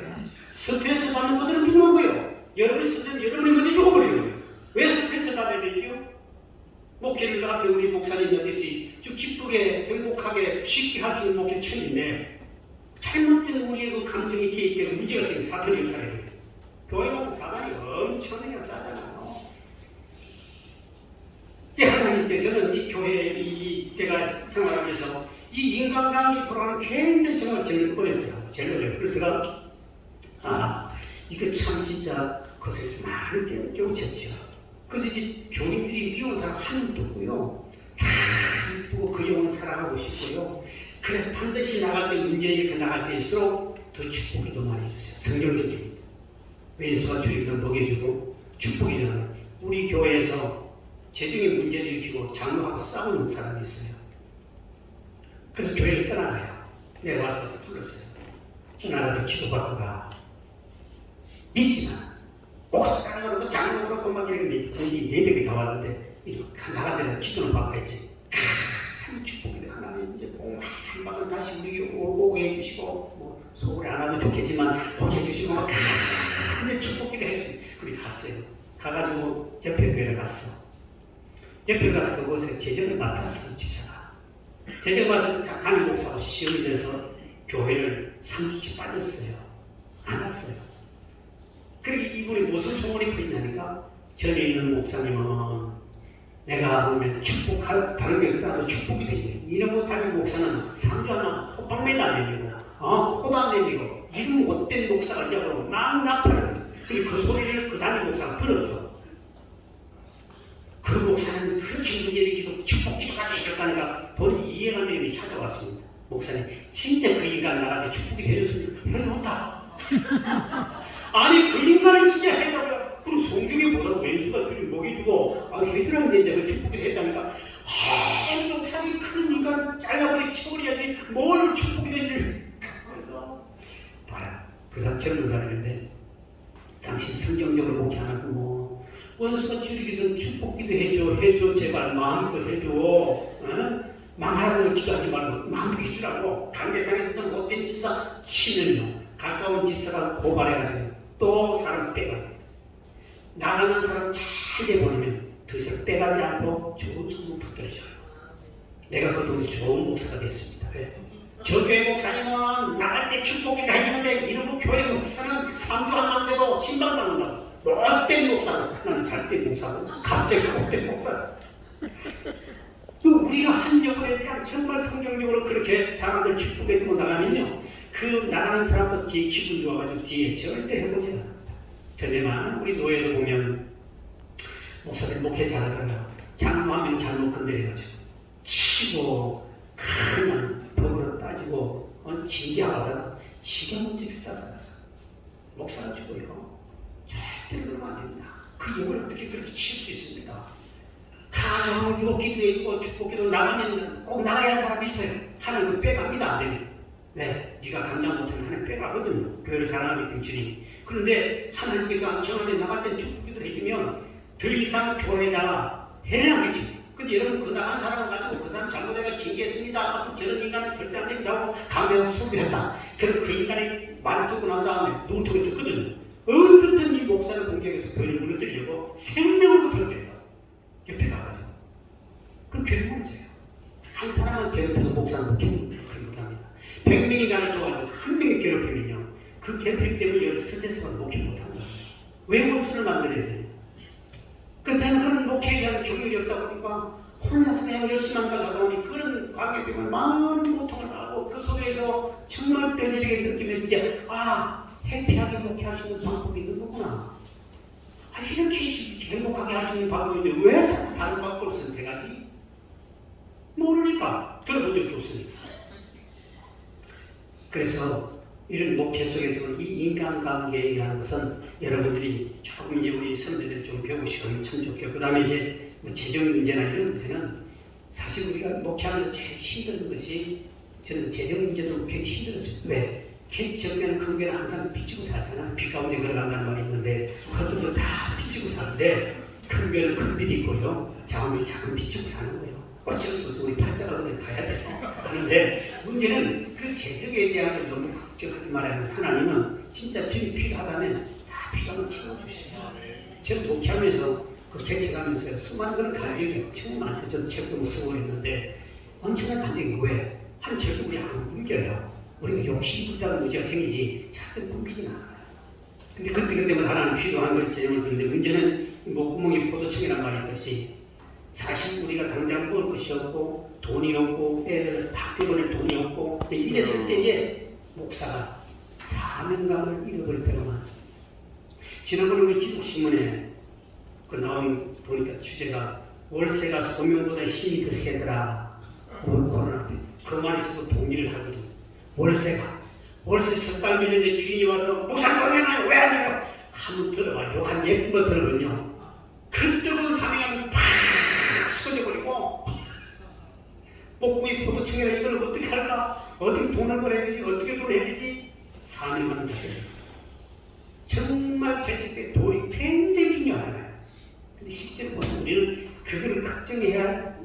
스트레스 받는 것들은 죽는 거예요. 여러분이 스트레스 여러분이 먼저 죽어버리는 거예요. 왜 스트레스 받아야 되죠? 목회를 앞에 우리 목사님 여기서 좀 기쁘게 행복하게 쉽게 할 수 있는 목회 처음인데 잘못된 우리의 그 감정이 개입되고 문제가 생겨 사탄이 역사해요. 교회는 사단이 엄청나게 역사하잖아요. 하나님께서는 이 교회 제가 생활하면서 이 인간관계 풀어가는 굉장히 정말 제일 어렵더라고요. 제일 어려워요. 그래서 제가 이거 참 진짜 고생해서 많이 깨우쳤죠. 그래서 이제 교인들이 미운 사람 한 명도 없고요. 다 이쁘고 그 영혼 사랑하고 싶고요. 그래서 반드시 나갈 때 문제 이렇게 나갈 때일수록 더 축복이 더 많이 주세요. 성경적입니다. 왼수가 주인들 먹여주고 축복이잖아요. 우리 교회에서 재정의 문제를 일으키고 장로하고 싸우는 사람이 있어요. 그래서 교회를 떠나가요. 내가 와서 불렀어요. 나라도 기도받고 가. 믿지만 목사로 그렇고 장로 그렇고 막 이렇게 우리 예배가 다 왔는데 이렇게 나가더라도 기도는 받아야지. 큰 축복이 하나님 이제 복만 받은 다시 우리 오게 해주시고 뭐 소홀히 안 하도 좋겠지만 오게 해주시고 막 큰 축복기도 해주시고 그리 갔어요. 가가지고 옆에 교회를 갔어. 옆에 가서 그곳에 재정을 맡았어요. 집사가. 재정 맡은 담임 목사가 시험이 돼서 교회를 3주째 빠졌어요. 안 왔어요. 그렇게 이분이 무슨 소문이 풀리냐니까 전에 있는 목사님은 내가 보면 축복할 다른 교회 따라도 축복이 되지. 이런 담임 목사는 3주 안 하면 호빵매도 안 내리고 코도 안 내리고 이런 못된 목사가 되고 막 나빠요. 그 소리를 그 담임 목사가 들었어. 그 목사는 그렇게 문제를 일으키고 축복기도까지 해줬다니까 본인 이해가 안 되는 찾아왔습니다. 목사님 진짜 그 인간 나한테 축복이 되었습니다. 해줬다. 아니 그 인간을 진짜 해줘요. 그럼 성경에 뭐라고 왼수가 주를 먹여주고 해주라는 게 이제 그 축복이 했다니까 목사님 큰 인간을 잘라버리 쳐버려야지 뭘 축복이 되는지. 그래서 봐라 그 사람 젊은 사람인데 당신 성경적으로 목회 안 하고 뭐 원수가 줄이기든 축복기도 해줘 제발 마음껏 해줘. 망하라고 기도하지 말고 마음껏 해주라고. 관계상에서 좀 못된 집사 치면요 가까운 집사가 고발해가지고 또 사람 빼가요. 나가는 사람 잘 내보내면 더 이상 빼가지 않고 좋은 소문 붙들어줘요. 내가 그 돈이 좋은 목사가 됐습니다. 왜? 저 교회 목사님은 나갈 때 축복기도 해주는데 이러고 교회 목사는 3주 안 나오는데도 신방당한다고. 못된 목사는 나는 잘된 목사고 갑자기 못된 목사다. 우리가 한 역할에 대한 정말 성경적으로 그렇게 사람들 축복해주고 나가면요 그 나가는 사람도 뒤에 기분 좋아가지고 뒤에 절대 해보지 않아. 전에만 우리 노예도 보면 목사들 목회 잘하잖아요. 장로하면 잘못 건드려가지고 치고 그냥 법으로 따지고 징계하다가 지가 먼저 죽다 살았어. 목사가 죽어요. 절대 그러면 안 됩니다. 그 영을 어떻게 그렇게 치울 수 있습니까? 가서 이거 기도해주고 축복기도 나가면 꼭 나가야 할 사람이 있어요. 하나님 빼갑니다. 안 됩니다. 네, 네가 감당 못하면 하나님 빼가거든요. 교회를 사랑하기 때문에 주님. 그런데 하나님께서 정한에 나갈 때 축복기도를 해주면 더 이상 교회에다가 해를 안 주지. 근데 여러분 그 나간 사람을 가지고 그 사람 잘못해가 징계했습니다. 앞으로 저런 인간은 절대 안 된다고 강변에서 소비했다. 그럼 그 인간이 말을 듣고 난 다음에 눈통이 듣거든요. 어떻든 이 목사를 공격해서 교회를 무너뜨리려고 생명을 붙여야 옆에 가가지고 그럼 교회 문제예요. 한 사람은 괴롭혀도 목사는 못합니다. 100명이 나를 도와주고 한 명이 괴롭히면요 그 괴롭힘 때문에 여기 스트레스가 목회 못합니다. 왜 원수를 만들어야 돼요? 그때는 그런 목회에 대한 경력이 없다 보니까 혼자서 그냥 열심히 한다 하다 보니 그런 관계 때문에 많은 고통을 받아요. 받고 그 속에서 정말 뼈저리게 느끼면서 이제 해피하게 목회할 수 있는 방법이 있는 거구나. 이렇게 행복하게 할 수 있는 방법인데 왜 자꾸 다른 방법을 선택하지? 모르니까. 들어본 적도 없으니까. 그래서 이런 목회 속에서 이 인간관계라는 것은 여러분들이 조금 이제 우리 선배들이 좀 배우시면 참 좋겠고, 그 다음에 이제 뭐 재정 문제나 이런 문제는 사실 우리가 목회하면서 제일 힘든 것이, 저는 재정 문제도 굉장히 힘들었어요. 왜? 적게는 큰 게는 항상 빚지고 살잖아. 빚 가운데 걸어간다는 말이 있는데, 그것도 다 빚지고 사는데, 큰 게는 큰 빚이 있고요, 작은 게 작은 빚지고 사는 거예요. 어쩔 수 없어. 우리 팔자가 그냥 가야 돼요. 가는데 문제는 그 재정에 대한 걸 너무 걱정하지 말아요. 하나님은 진짜 주님 필요하다면 다 필요하면 채워주세요. 저는 목회하면서 그 개척하면서 수많은 그런 간증이 엄청 많죠. 저도 책도 쓰고 있는데 엄청난 간증이 왜? 한 절도 우리 안 굶겨요. 우리가 욕심이 불다는 문제가 생기지 절대 굶기진 않아요. 근데 그때마다 하나님 필요한 걸 재정을 주는데, 문제는 목구멍에 포도청이란 말이 있듯이 사실 우리가 당장 먹을 것이 없고 돈이 없고 애들 학교 보낼 돈이 없고 이랬을 때 이제 목사가 사명감을 잃어버릴 때가 많습니다. 지난번에 우리 기독신문에 그 나온 보니까 주제가 월세가 소명보다 힘이 더 세더라. 코로나 때 그 말에서도 동의를 하거든. 월세 석달 밀렸는데 주인이 와서 목사 그러면 왜 안 줘요? 한번 들어봐. 욕한 예쁜 거 들으면요, 그 뜨거운 사명감이 팍 쏟아버리고 목구멍이 포도청이라 이걸 어떻게 할까? 어떻게 돈을 벌어야 되지? 어떻게 돈을 해야 되지? 사명감을 가져요. 정말 개척 때 돈이 굉장히 중요하잖아요. 근데 실제로 우리는 그거를 걱정해야,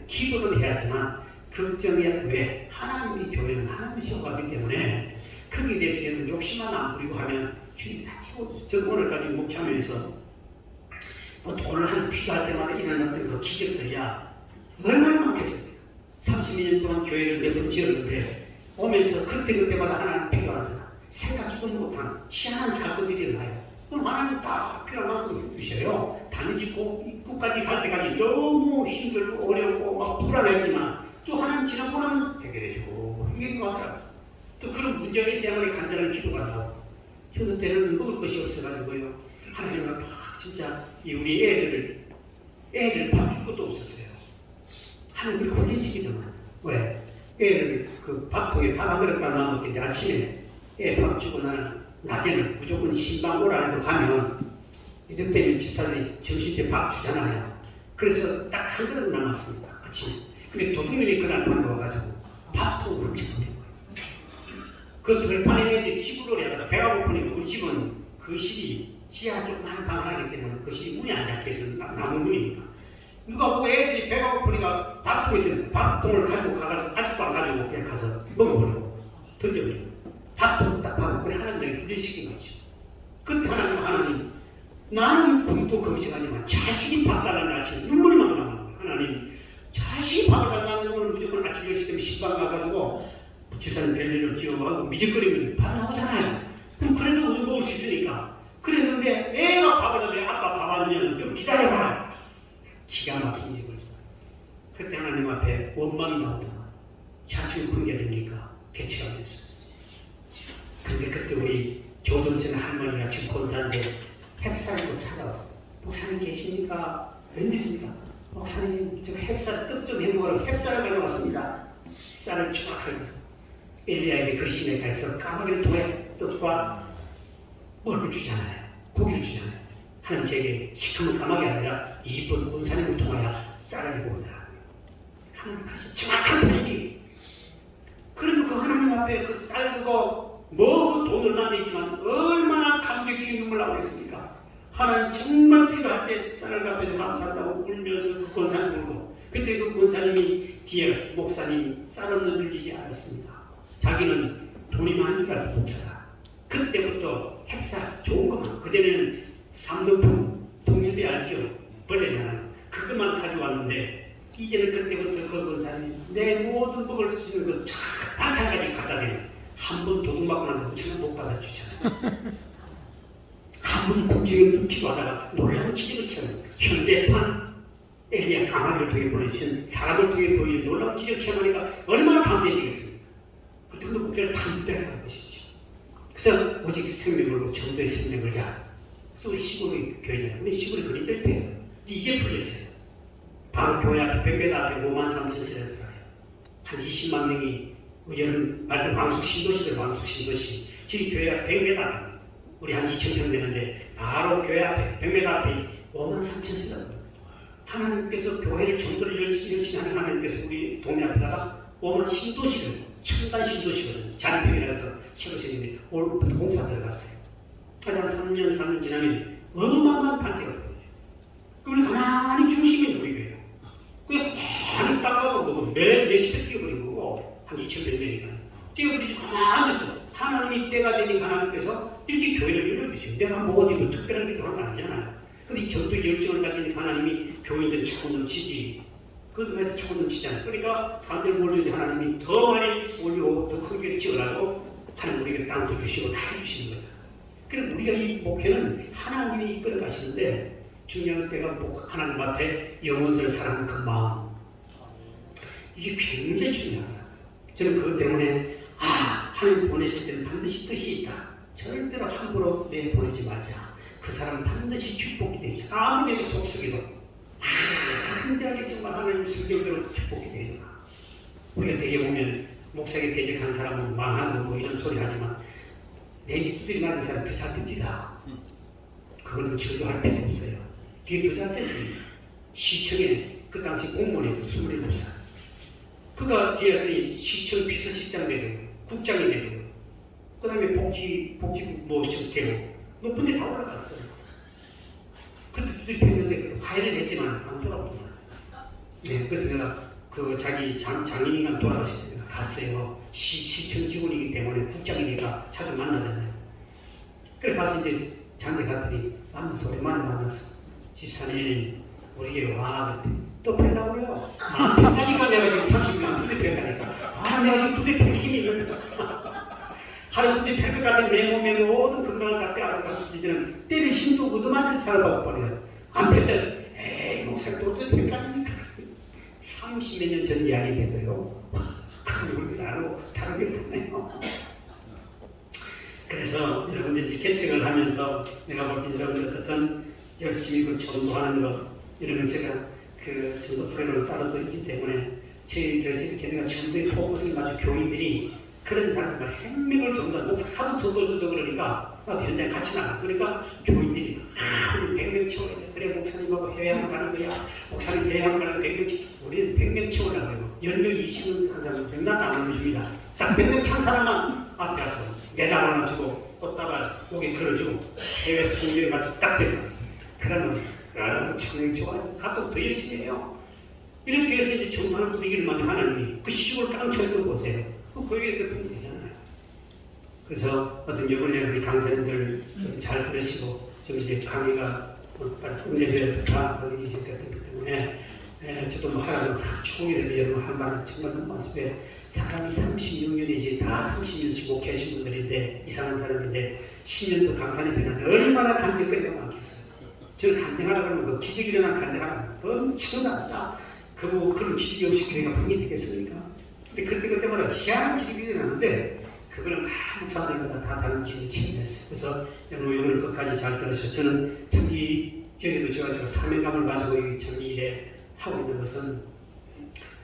기도를 해야지만 걱정해야. 왜? 하나님이 교회는 하나님이 세워가기 때문에 거기에 대해서 욕심만 안 부리고 하면 주님이 다 채워주세요. 저는 오늘까지 목회하면서 뭐 돈을 한 필요할 때마다 일어났던 그 기적들이야 얼마나 많겠습니까? 32년 동안 교회를 몇 번 지었는데 오면서 그때마다 하나님 필요하잖아. 생각지도 못한 희한한 사건들이 일어나요. 그럼 하나님 다 필요한 만큼 해주셔요. 단지 입구까지 갈 때까지 너무 힘들고 어렵고 막 불안했지만 또 하나님 지나고 나면 해결해주고 이게 하더라고요. 또 그런 문제가 있어야만 간절한 기도가 나오고, 저는 때는 먹을 것이 없어가지고요, 하나님 앞에 진짜 우리 애들 밥 줄 것도 없었어요. 하나님 우리 훈련시키더만. 왜? 애를 그 밥통에 밥 한 그릇 남았는데 아침에 애 밥 주고 나는 낮에는 무조건 신방 오라 해도 가면 이적 때문에 집사들이 점심 때 밥 주잖아요. 그래서 딱 한 그릇 남았습니다. 아침에. 근데 도둑놈이 그날 밤에 와가지고 밥통을 훔쳐버린 거예요. 그 들판에 애들이 집으로 내가 배가 고프니까, 우리 집은 거실이 지하 조그만 방 하나이기 때문에 거실이 문이 안 잡혀서 나무 문이니까 누가 보고 애들이 배가 고프니까 밥통이 있으니까 밥통을 가지고 가가지고, 아직도 안 가지고 그냥 가서 먹어버리고 던져버리고 밥통 딱 밥을 하나님께 구제시킨 거죠. 그때 하나님 나는 굶고 금식하지만 자식이 밥 달라는 아침에 눈물이 막 나는 거예요. 하나님 자식이 밥을 달라는 거는 무조건 아침 10시 되면 식당 가가지고 집사님 별일을 지어가고 미적거리면 밥 나오잖아요. 그럼 그래도 우리 먹을 수 있으니까 그랬는데, 애가 밥을 달래 아빠 밥 안 주면 좀 기다려봐라. 기가 막힌 일을. 그때 하나님 앞에 원망이 나오더만. 자식을 굶게 됩니까? 개척하면서. 근데 그때 우리 조동선 할머니가 지금 권사인데 햅쌀을 찾아왔어요. 목사님 계십니까? 웬일입니까? 목사님 저 햅쌀 떡 좀 해먹으라고 햅쌀을 가져왔습니다. 쌀을 조각하게 엘리야에게 그 시내 가서 까마귀를 통해 떡과 뭘 주잖아요. 고기를 주잖아요. 하나님 제게 시커먼 까마귀가 아니라 이쁜 군사님을 통하여 쌀을 입고 오더라. 하나님 하신 정확한 타이밍. 그리고 그 하나님 앞에 그 쌀 그거 먹고 돈을 만들지만 얼마나 감격적인 눈물 나고 있습니까? 하나님 정말 필요할 때 쌀을 갚아서 감사한다고 울면서 그 권사님 울고, 그때 그 권사님이 뒤에 가서 목사님 쌀을 넣어주지 않았습니다. 자기는 돈이 많은 줄 알고 목사가. 그때부터 햅쌀 좋은 것만, 그전에는 삼등품 통일비 알죠? 벌레면 그것만 가져왔는데, 이제는 그때부터 그 권사님 내 모든 먹을 수 있는 그 반찬까지 갖다 대면 한 번 도둑 맞고 나면 엄청난 복 받아주잖아요. 한 번 궁중에 눕기도 하다가 놀라운 기적을 체험, 현대판 엘리야 까마귀를 통해 보내주신, 사람을 통해 보여준 놀라운 기적을 체험하니까 얼마나 감대해지겠습니까? 그때부터 목회를 담대하는 것이죠. 그래서 오직 생명으로 전도의 생명을 자. 또 시골의 교회잖아요. 우리 시골이 그림 뺄 때예요. 이제 풀렸어요. 바로 교회 앞에 100m 앞에 5만 3천 세대가 들어요. 한 20만 명이 여름 말도 왕숙 신도시들 왕숙 신도시. 지금 교회 앞 100m 앞에 우리 한 2,000평 되는데 바로 교회 앞에 100m 앞에 5만 3천 세대가 들어요. 하나님께서 교회를 전도를 열심히 하는 하나님께서 우리 동네 앞에다가 5만 신도시를 첨단 신도시거든요. 자립평이라서 새로 생겼는데 올부터 공사 들어갔어요. 한 3년, 4년 지나면 어마어마한 단체가 들어오죠. 그럼 가만히 중심이 우리 교회예요. 그냥 가만히 닦아보고 몇십 배 뛰어버리고 한 2,000명 되니까 뛰어버리지 가만히 앉았어. 하나님이 때가 되니 하나님께서 이렇게 교회를 열어주시고 내가 뭐 어디 뭐 특별한 게 그런 거 아니잖아요. 근데 이 정도 열정을 가진 하나님이 교인들 차고 넘치지. 그것도 차고 넘치잖아요. 그러니까 사람들이 몰려오지 하나님이 더 많이 올리고 더 큰 교회를 지으라고 하나님 우리에게 땅도 주시고 다 해주시는 거예요. 그래서 우리가 이 목회는 하나님이 이끌어 가시는데 중요한 때가 하나님 앞에 영혼들을 사랑하는 그 마음 이게 굉장히 중요하다. 저는 그것 때문에 하나님 보내실 때는 반드시 뜻이 있다. 절대로 함부로 내보내지 말자. 그 사람은 반드시 축복이 되죠. 아무리 속썩이도 굉장히 정말 하나님 성경대로 축복이 되죠. 우리가 되게 보면 목사에게 대적한 사람은 망하고 뭐 이런 소리 하지만 내게 두드리 맞은 사람 더 잘 됩니다. 그거는 저주할 필요 없어요. 뒤에 더 잘 됐습니다. 시청에 그 당시 공무원이 27살. 그가 뒤에 시청 비서실장 되고 국장이 되고 그 다음에 복지부 뭐 되고 높은 데 다 올라갔어요. 그때 두드리 폈는데 화해를 냈지만 안 돌아옵니다. 네, 그래서 내가 그 자기 장인이가 돌아가실 때 갔어요. 시청 직원이기 때문에 국장이니까 자주 만나잖아요. 그래 가서 이제 장제 갔더니 만나서 오랜만에 만났어. 집사님 우리 와 그랬더니 또 뵈려고요. 팬다니까 내가 지금 30년 두대 팬다니까. 내가 지금 두대 팬 힘이 있는데 하루 두대 팬것 같은 내 몸에 모든 건강을 다 빼앗아 가서 이제는 때릴 힘도 얻어맞을 사람하고 버려요. 안 팬다. 에이 목사 또 어떤 팬까입니까? 30몇 년 전 이야기 돼도요. 우리 나로 다르게 보네요. 그래서 여러분들 이제 개척을 하면서 내가 볼 때 여러분들 어떤 열심히 그 전도하는 거 이런 건 제가 그 전도 프로그램을 따로도 있기 때문에 저희 교회에서 이렇게 내가 전도의 포커스를 맞춘 교인들이 그런 사람들 생명을 전도하는 하도 전도도 그러니까 나도 현장에 같이 나가. 그러니까 교인들이 우리 100명 채워야 돼. 그래 목사님하고 해외 한번 가는 거야. 목사님 해외 한번 가는 100명 채워. 우리는 100명 채우려고 해요. 10명, 20명 한 사람은 백날 안 올려줍니다. 딱 100명 찬 사람만 앞에 와서 매달 하나 주고 꽃다발 목에 걸어주고 해외에서 공연에 가서 딱 되고 그러면 청년 좋아요. 가끔 더 열심히 해요. 이렇게 해서 이제 정말 분위기를 만든 하나님이 그 시골 깡쳐서 보세요. 거기에 그 도움이 되잖아요. 그래서 어떤 이번에 우리 강사님들 잘 들으시고 좀 이제 강의가 빨리 끝내줘야 다 거기 이제 됐기 때문에 저도 뭐 하라고 총이라도 여러분 한 말은 정말 너무 많습니다. 사람이 36년이지 다 30년씩 목회하신 분들인데 이상한 사람인데 10년도 강사님 되는데 얼마나 간증거리가 많겠어요. 저는 간증하라고 하면 그 기적이 일어난 간증하라고 엄청납니다. 그런 기적이 없이 교회가 분이 되겠습니까? 근데 그때마다 희한한 기적이 일어나는데 그거는 아무 사람들마다 다 다른 기적이 체험했어요. 그래서 여러분 오늘 끝까지 잘 들으셔서 저는 참 이 여기도 제가 사명감을 가지고 참 일에 하고 있는 것은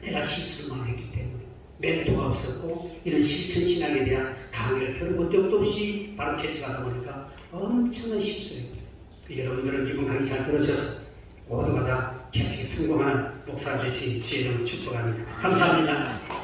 내가 실수를 많이 했기 때문에 멘토가 없었고 이런 실천 신학에 대한 강의를 들어본 적도 없이 바로 개척하다 보니까 엄청난 실수예요. 여러분들은 이번 강의 잘 들으셔서 모두가 다 개척에 성공하는 목사가 되시기 주의 이름으로 축복합니다. 감사합니다.